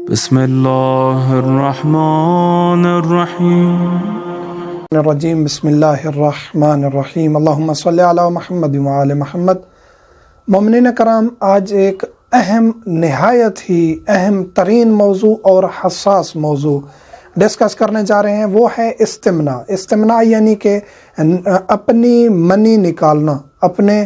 بسم اللہ الرحمن الرحیم الرجیم بسم اللہ الرحمن الرحیم اللہم صلی علی محمد وعلی محمد۔ مومنین کرام، آج ایک نہایت ہی اہم ترین موضوع اور حساس موضوع ڈسکس کرنے جا رہے ہیں، وہ ہے استمناء۔ استمناء یعنی کہ اپنی منی نکالنا، اپنے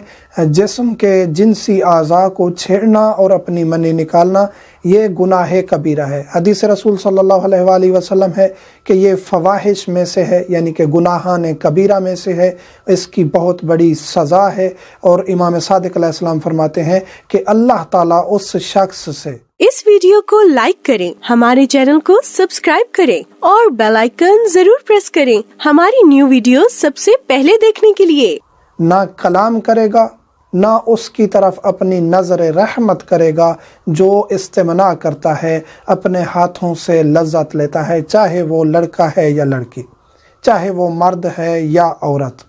جسم کے جنسی اعضاء کو چھیڑنا اور اپنی منی نکالنا، یہ گناہ کبیرہ ہے۔ حدیث رسول صلی اللہ علیہ وآلہ وسلم ہے کہ یہ فواحش میں سے ہے، یعنی کہ گناہان کبیرہ میں سے ہے، اس کی بہت بڑی سزا ہے۔ اور امام صادق علیہ السلام فرماتے ہیں کہ اللہ تعالیٰ اس شخص سے اس ویڈیو کو لائک کریں، ہمارے چینل کو سبسکرائب کریں اور بیل آئیکن ضرور پریس کریں ہماری نیو ویڈیو سب سے پہلے دیکھنے کے لیے۔ نہ کلام کرے گا، نہ اس کی طرف اپنی نظر رحمت کرے گا جو استمناء کرتا ہے، اپنے ہاتھوں سے لذت لیتا ہے، چاہے وہ لڑکا ہے یا لڑکی، چاہے وہ مرد ہے یا عورت۔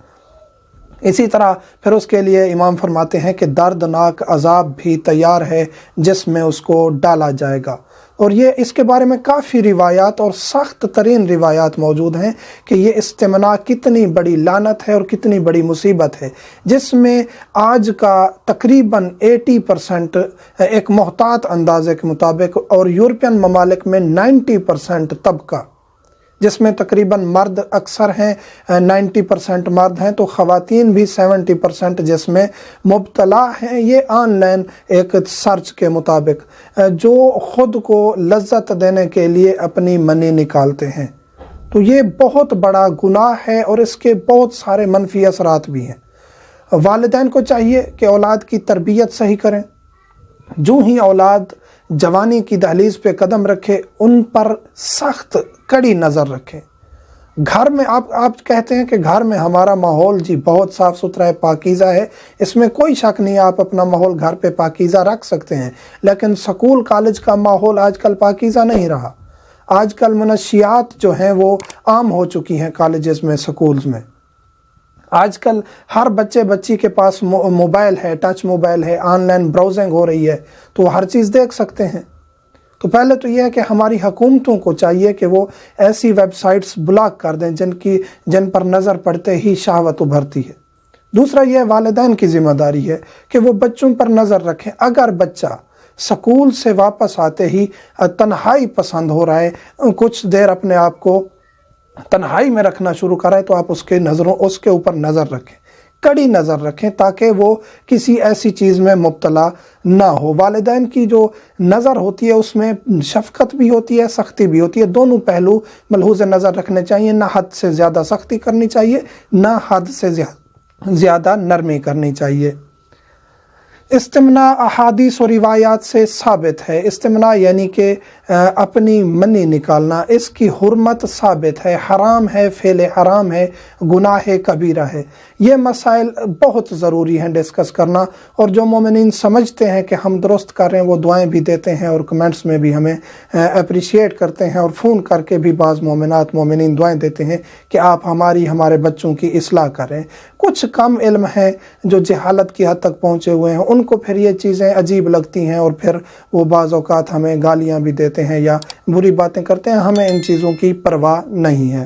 اسی طرح پھر اس کے لیے امام فرماتے ہیں کہ دردناک عذاب بھی تیار ہے جس میں اس کو ڈالا جائے گا۔ اور یہ اس کے بارے میں کافی روایات اور سخت ترین روایات موجود ہیں کہ یہ استمناء کتنی بڑی لعنت ہے اور کتنی بڑی مصیبت ہے، جس میں آج کا تقریباً 80% ایک محتاط اندازے کے مطابق اور یورپین ممالک میں 90% طبقہ، جس میں تقریباً مرد اکثر ہیں، 90% مرد ہیں، تو خواتین بھی 70% جس میں مبتلا ہیں۔ یہ آن لائن ایک سرچ کے مطابق جو خود کو لذت دینے کے لیے اپنی منی نکالتے ہیں، تو یہ بہت بڑا گناہ ہے اور اس کے بہت سارے منفی اثرات بھی ہیں۔ والدین کو چاہیے کہ اولاد کی تربیت صحیح کریں۔ جو ہی اولاد جوانی کی دہلیز پہ قدم رکھے، ان پر سخت کڑی نظر رکھیں۔ گھر میں آپ کہتے ہیں کہ گھر میں ہمارا ماحول جی بہت صاف ستھرا ہے، پاکیزہ ہے، اس میں کوئی شک نہیں، آپ اپنا ماحول گھر پہ پاکیزہ رکھ سکتے ہیں، لیکن سکول کالج کا ماحول آج کل پاکیزہ نہیں رہا۔ آج کل منشیات جو ہیں وہ عام ہو چکی ہیں کالجز میں، سکولز میں۔ آج کل ہر بچی کے پاس موبائل ہے، ٹچ موبائل ہے، آن لائن براؤزنگ ہو رہی ہے، تو وہ ہر چیز دیکھ سکتے ہیں۔ تو پہلے تو یہ ہے کہ ہماری حکومتوں کو چاہیے کہ وہ ایسی ویب سائٹس بلاک کر دیں جن پر نظر پڑتے ہی شہوت ابھرتی ہے۔ دوسرا یہ والدین کی ذمہ داری ہے کہ وہ بچوں پر نظر رکھیں۔ اگر بچہ سکول سے واپس آتے ہی تنہائی پسند ہو رہا ہے، کچھ دیر اپنے آپ کو تنہائی میں رکھنا شروع کرے، تو آپ اس کے اوپر نظر رکھیں، کڑی نظر رکھیں، تاکہ وہ کسی ایسی چیز میں مبتلا نہ ہو۔ والدین کی جو نظر ہوتی ہے اس میں شفقت بھی ہوتی ہے، سختی بھی ہوتی ہے، دونوں پہلو ملحوظ نظر رکھنے چاہیے۔ نہ حد سے زیادہ سختی کرنی چاہیے، نہ حد سے زیادہ نرمی کرنی چاہیے۔ استمناء احادیث و روایات سے ثابت ہے۔ استمناء یعنی کہ اپنی منی نکالنا، اس کی حرمت ثابت ہے، حرام ہے، فعل حرام ہے، گناہ کبیرہ ہے۔ یہ مسائل بہت ضروری ہیں ڈسکس کرنا، اور جو مومنین سمجھتے ہیں کہ ہم درست کر رہے ہیں وہ دعائیں بھی دیتے ہیں اور کمنٹس میں بھی ہمیں اپریشیٹ کرتے ہیں، اور فون کر کے بھی بعض مومنین دعائیں دیتے ہیں کہ آپ ہمارے بچوں کی اصلاح کریں۔ کچھ کم علم ہیں جو جہالت کی حد تک پہنچے ہوئے ہیں، ان کو پھر یہ چیزیں عجیب لگتی ہیں اور پھر وہ بعض اوقات ہمیں گالیاں بھی دیتے ہیں یا بری باتیں کرتے ہیں۔ ہمیں ان چیزوں کی پرواہ نہیں ہے۔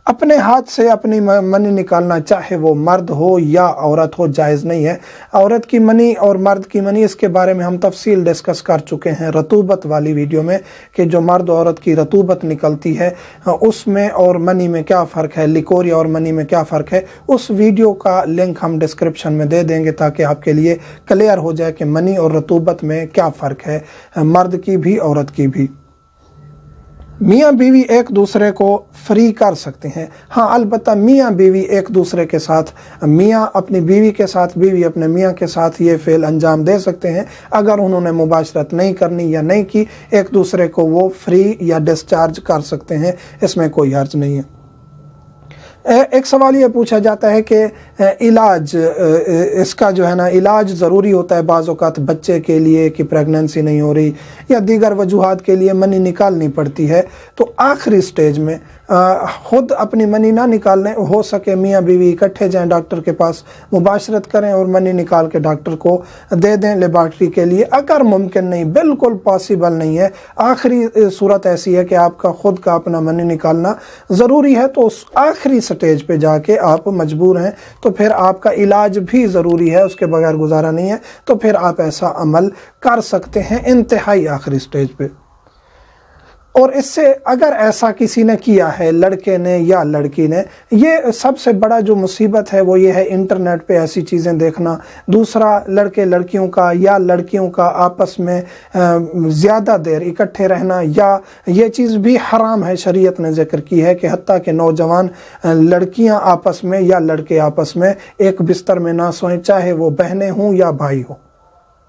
اپنے ہاتھ سے اپنی منی نکالنا، چاہے وہ مرد ہو یا عورت ہو، جائز نہیں ہے۔ عورت کی منی اور مرد کی منی، اس کے بارے میں ہم تفصیل ڈسکس کر چکے ہیں رطوبت والی ویڈیو میں، کہ جو مرد اور عورت کی رطوبت نکلتی ہے اس میں اور منی میں کیا فرق ہے، لیکوریا اور منی میں کیا فرق ہے۔ اس ویڈیو کا لنک ہم ڈسکرپشن میں دے دیں گے تاکہ آپ کے لیے کلیئر ہو جائے کہ منی اور رطوبت میں کیا فرق ہے، مرد کی بھی عورت کی بھی۔ میاں بیوی ایک دوسرے کو فری کر سکتے ہیں، ہاں البتہ میاں بیوی ایک دوسرے کے ساتھ، میاں اپنی بیوی کے ساتھ، بیوی اپنے میاں کے ساتھ یہ فعل انجام دے سکتے ہیں اگر انہوں نے مباشرت نہیں کرنی یا نہیں کی، ایک دوسرے کو وہ فری یا ڈسچارج کر سکتے ہیں، اس میں کوئی حرج نہیں ہے۔ ایک سوال یہ پوچھا جاتا ہے کہ علاج، اس کا جو ہے نا علاج ضروری ہوتا ہے بعض اوقات بچے کے لیے کہ پریگننسی نہیں ہو رہی یا دیگر وجوہات کے لیے منی نکالنی پڑتی ہے، تو آخری سٹیج میں خود اپنی منی نہ نکالنے، ہو سکے میاں بیوی اکٹھے جائیں ڈاکٹر کے پاس، مباشرت کریں اور منی نکال کے ڈاکٹر کو دے دیں لیبارٹری کے لیے۔ اگر ممکن نہیں، بالکل پاسبل نہیں ہے، آخری صورت ایسی ہے کہ آپ کا خود کا اپنا منی نکالنا ضروری ہے، تو اس آخری سٹیج پہ جا کے آپ مجبور ہیں، تو پھر آپ کا علاج بھی ضروری ہے، اس کے بغیر گزارا نہیں ہے، تو پھر آپ ایسا عمل کر سکتے ہیں انتہائی آخری سٹیج پہ۔ اور اس سے اگر ایسا کسی نے کیا ہے، لڑکے نے یا لڑکی نے، یہ سب سے بڑا جو مصیبت ہے وہ یہ ہے انٹرنیٹ پہ ایسی چیزیں دیکھنا۔ دوسرا، لڑکے لڑکیوں کا یا لڑکیوں کا آپس میں زیادہ دیر اکٹھے رہنا، یا یہ چیز بھی حرام ہے، شریعت نے ذکر کی ہے کہ حتیٰ کہ نوجوان لڑکیاں آپس میں یا لڑکے آپس میں ایک بستر میں نہ سوئیں، چاہے وہ بہنیں ہوں یا بھائی ہوں،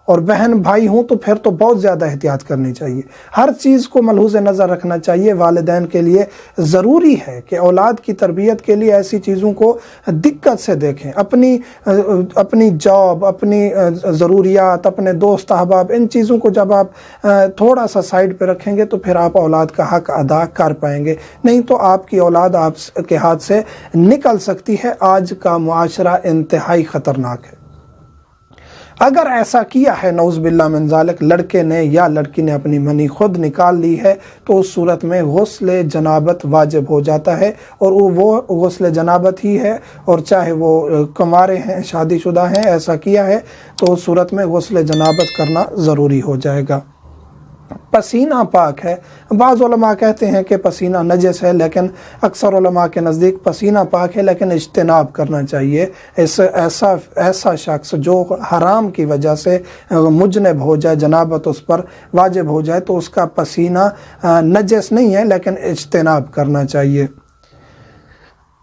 اور بہن بھائی ہوں تو پھر تو بہت زیادہ احتیاط کرنی چاہیے۔ ہر چیز کو ملحوظ نظر رکھنا چاہیے۔ والدین کے لیے ضروری ہے کہ اولاد کی تربیت کے لیے ایسی چیزوں کو دقت سے دیکھیں، اپنی جاب، اپنی ضروریات، اپنے دوست احباب، ان چیزوں کو جب آپ تھوڑا سا سائیڈ پہ رکھیں گے تو پھر آپ اولاد کا حق ادا کر پائیں گے، نہیں تو آپ کی اولاد آپ کے ہاتھ سے نکل سکتی ہے۔ آج کا معاشرہ انتہائی خطرناک ہے۔ اگر ایسا کیا ہے نعوذ باللہ من ذالک، لڑکے نے یا لڑکی نے اپنی منی خود نکال لی ہے، تو اس صورت میں غسل جنابت واجب ہو جاتا ہے، اور وہ غسل جنابت ہی ہے، اور چاہے وہ کنوارے ہیں، شادی شدہ ہیں، ایسا کیا ہے تو اس صورت میں غسل جنابت کرنا ضروری ہو جائے گا۔ پسینہ پاک ہے۔ بعض علماء کہتے ہیں کہ پسینہ نجس ہے، لیکن اکثر علماء کے نزدیک پسینہ پاک ہے، لیکن اجتناب کرنا چاہیے۔ ایسا شخص جو حرام کی وجہ سے مجنب ہو جائے، جنابت اس پر واجب ہو جائے، تو اس کا پسینہ نجس نہیں ہے، لیکن اجتناب کرنا چاہیے۔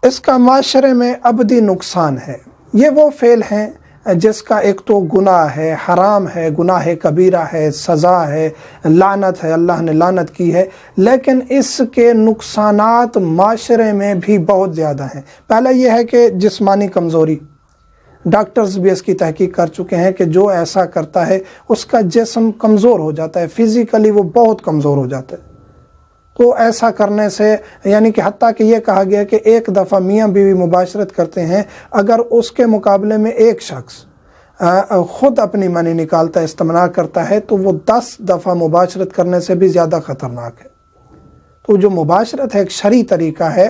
اس کا معاشرے میں ابدی نقصان ہے۔ یہ وہ فعل ہیں جس کا ایک تو گناہ ہے، حرام ہے، گناہ کبیرہ ہے، سزا ہے، لعنت ہے، اللہ نے لعنت کی ہے، لیکن اس کے نقصانات معاشرے میں بھی بہت زیادہ ہیں۔ پہلا یہ ہے کہ جسمانی کمزوری، ڈاکٹرز بھی اس کی تحقیق کر چکے ہیں کہ جو ایسا کرتا ہے اس کا جسم کمزور ہو جاتا ہے، فزیکلی وہ بہت کمزور ہو جاتا ہے۔ تو ایسا کرنے سے، یعنی کہ حتیٰ کہ یہ کہا گیا کہ ایک دفعہ میاں بیوی مباشرت کرتے ہیں، اگر اس کے مقابلے میں ایک شخص خود اپنی منی نکالتا ہے، استمناء کرتا ہے، تو وہ 10 دفعہ مباشرت کرنے سے بھی زیادہ خطرناک ہے۔ تو جو مباشرت ہے ایک شرعی طریقہ ہے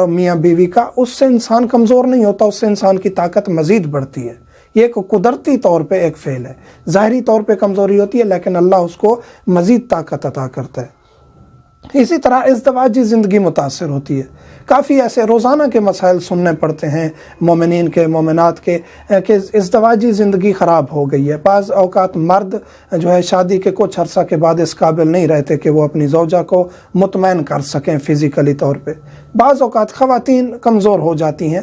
میاں بیوی کا، اس سے انسان کمزور نہیں ہوتا، اس سے انسان کی طاقت مزید بڑھتی ہے۔ یہ ایک قدرتی طور پہ ایک فعل ہے، ظاہری طور پہ کمزوری ہوتی ہے، لیکن اللہ اس کو مزید طاقت عطا کرتا ہے۔ اسی طرح ازدواجی زندگی متاثر ہوتی ہے۔ کافی ایسے روزانہ کے مسائل سننے پڑتے ہیں مومنین کے، مومنات کے، کہ ازدواجی زندگی خراب ہو گئی ہے۔ بعض اوقات مرد جو ہے شادی کے کچھ عرصہ کے بعد اس قابل نہیں رہتے کہ وہ اپنی زوجہ کو مطمئن کر سکیں فزیکلی طور پہ۔ بعض اوقات خواتین کمزور ہو جاتی ہیں،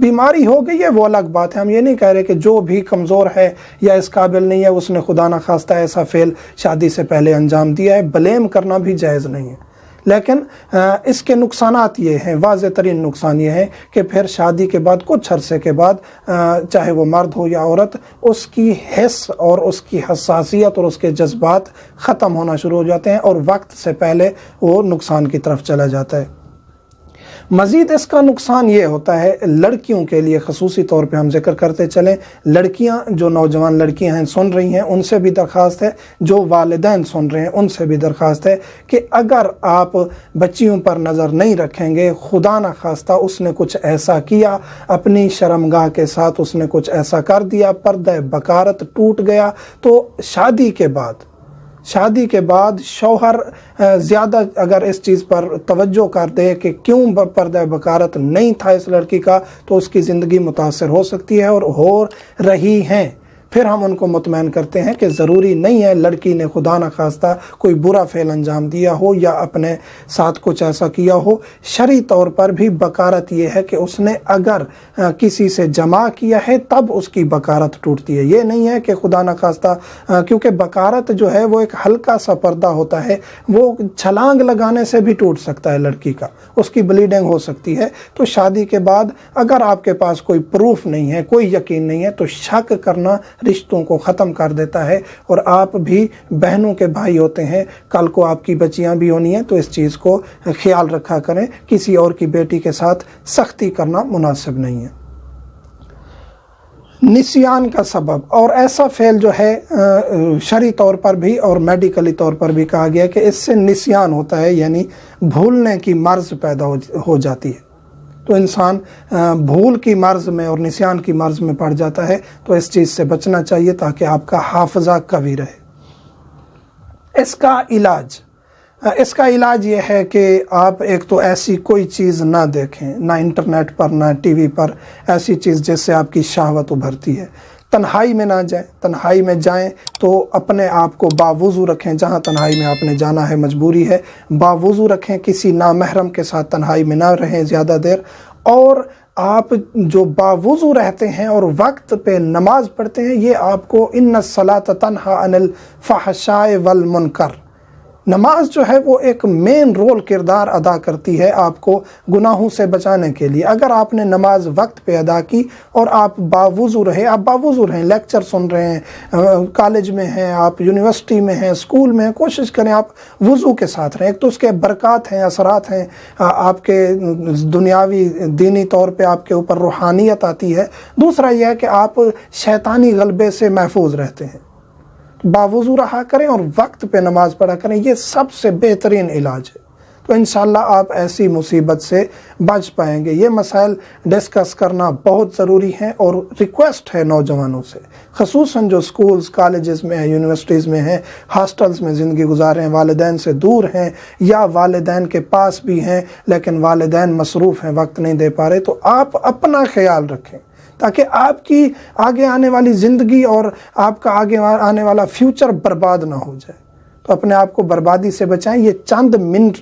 بیماری ہو گئی ہے وہ الگ بات ہے، ہم یہ نہیں کہہ رہے کہ جو بھی کمزور ہے یا اس قابل نہیں ہے اس نے خدا نہ خواستہ ایسا فعل شادی سے پہلے انجام دیا ہے، بلیم کرنا بھی جائز نہیں ہے۔ لیکن اس کے نقصانات یہ ہیں، واضح ترین نقصان یہ ہے کہ پھر شادی کے بعد کچھ عرصے کے بعد چاہے وہ مرد ہو یا عورت، اس کی حس اور اس کی حساسیت اور اس کے جذبات ختم ہونا شروع ہو جاتے ہیں، اور وقت سے پہلے وہ نقصان کی طرف چلا جاتا ہے۔ مزید اس کا نقصان یہ ہوتا ہے لڑکیوں کے لیے، خصوصی طور پہ ہم ذکر کرتے چلیں، لڑکیاں جو نوجوان لڑکیاں ہیں سن رہی ہیں، ان سے بھی درخواست ہے، جو والدین سن رہے ہیں ان سے بھی درخواست ہے کہ اگر آپ بچیوں پر نظر نہیں رکھیں گے، خدا نہ خواستہ اس نے کچھ ایسا کیا، اپنی شرمگاہ کے ساتھ اس نے کچھ ایسا کر دیا، پردہ بکارت ٹوٹ گیا، تو شادی کے بعد شوہر زیادہ اگر اس چیز پر توجہ کر دے کہ کیوں پردہ بکارت نہیں تھا اس لڑکی کا، تو اس کی زندگی متاثر ہو سکتی ہے، اور ہو رہی ہیں۔ پھر ہم ان کو مطمئن کرتے ہیں کہ ضروری نہیں ہے لڑکی نے خدا نہ خواستہ کوئی برا فعل انجام دیا ہو یا اپنے ساتھ کچھ ایسا کیا ہو۔ شرعی طور پر بھی بکارت یہ ہے کہ اس نے اگر کسی سے جماع کیا ہے تب اس کی بکارت ٹوٹتی ہے، یہ نہیں ہے کہ خدا نہ خواستہ، کیونکہ بکارت جو ہے وہ ایک ہلکا سا پردہ ہوتا ہے، وہ چھلانگ لگانے سے بھی ٹوٹ سکتا ہے لڑکی کا، اس کی بلیڈنگ ہو سکتی ہے۔ تو شادی کے بعد اگر آپ کے پاس کوئی پروف نہیں ہے، کوئی یقین نہیں ہے، تو شک کرنا رشتوں کو ختم کر دیتا ہے. اور آپ بھی بہنوں کے بھائی ہوتے ہیں, کل کو آپ کی بچیاں بھی ہونی ہیں, تو اس چیز کو خیال رکھا کریں. کسی اور کی بیٹی کے ساتھ سختی کرنا مناسب نہیں ہے. نسیان کا سبب, اور ایسا فعل جو ہے شرعی طور پر بھی اور میڈیکلی طور پر بھی کہا گیا کہ اس سے نسیان ہوتا ہے, یعنی بھولنے کی مرض پیدا ہو جاتی ہے. تو انسان بھول کی مرض میں اور نسیان کی مرض میں پڑ جاتا ہے. تو اس چیز سے بچنا چاہیے تاکہ آپ کا حافظہ قوی رہے. اس کا علاج یہ ہے کہ آپ ایک تو ایسی کوئی چیز نہ دیکھیں, نہ انٹرنیٹ پر نہ ٹی وی پر ایسی چیز جس سے آپ کی شہوت ابھرتی ہے. تنہائی میں نہ جائیں. تنہائی میں جائیں تو اپنے آپ کو باوضو رکھیں. جہاں تنہائی میں آپ نے جانا ہے, مجبوری ہے, باوضو رکھیں. کسی نامحرم کے ساتھ تنہائی میں نہ رہیں زیادہ دیر. اور آپ جو باوضو رہتے ہیں اور وقت پہ نماز پڑھتے ہیں, یہ آپ کو ان الصلاۃ تنہی عن الفحشاء والمنکر, نماز جو ہے وہ ایک مین رول کردار ادا کرتی ہے آپ کو گناہوں سے بچانے کے لیے. اگر آپ نے نماز وقت پہ ادا کی اور آپ باوضو رہے, آپ باوضو رہیں, لیکچر سن رہے ہیں, کالج میں ہیں, آپ یونیورسٹی میں ہیں, اسکول میں ہیں, کوشش کریں آپ وضو کے ساتھ رہیں. ایک تو اس کے برکات ہیں, اثرات ہیں, آپ کے دنیاوی دینی طور پہ آپ کے اوپر روحانیت آتی ہے. دوسرا یہ ہے کہ آپ شیطانی غلبے سے محفوظ رہتے ہیں. باوضو رہا کریں اور وقت پہ نماز پڑھا کریں, یہ سب سے بہترین علاج ہے. تو انشاءاللہ آپ ایسی مصیبت سے بچ پائیں گے. یہ مسائل ڈسکس کرنا بہت ضروری ہیں, اور ریکویسٹ ہے نوجوانوں سے, خصوصاً جو سکولز کالجز میں ہیں, یونیورسٹیز میں ہیں, ہاسٹلز میں زندگی گزار رہے ہیں, والدین سے دور ہیں یا والدین کے پاس بھی ہیں لیکن والدین مصروف ہیں, وقت نہیں دے پا رہے, تو آپ اپنا خیال رکھیں تاکہ آپ کی آگے آنے والی زندگی اور آپ کا آگے آنے والا فیوچر برباد نہ ہو جائے. تو اپنے آپ کو بربادی سے بچائیں. یہ چند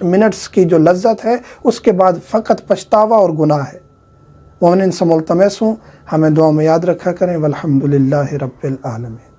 منٹس کی جو لذت ہے اس کے بعد فقط پچھتاوا اور گناہ ہے. مومنین سے ملتمس ہوں, ہمیں دعا میں یاد رکھا کریں. والحمدللہ رب العالمین.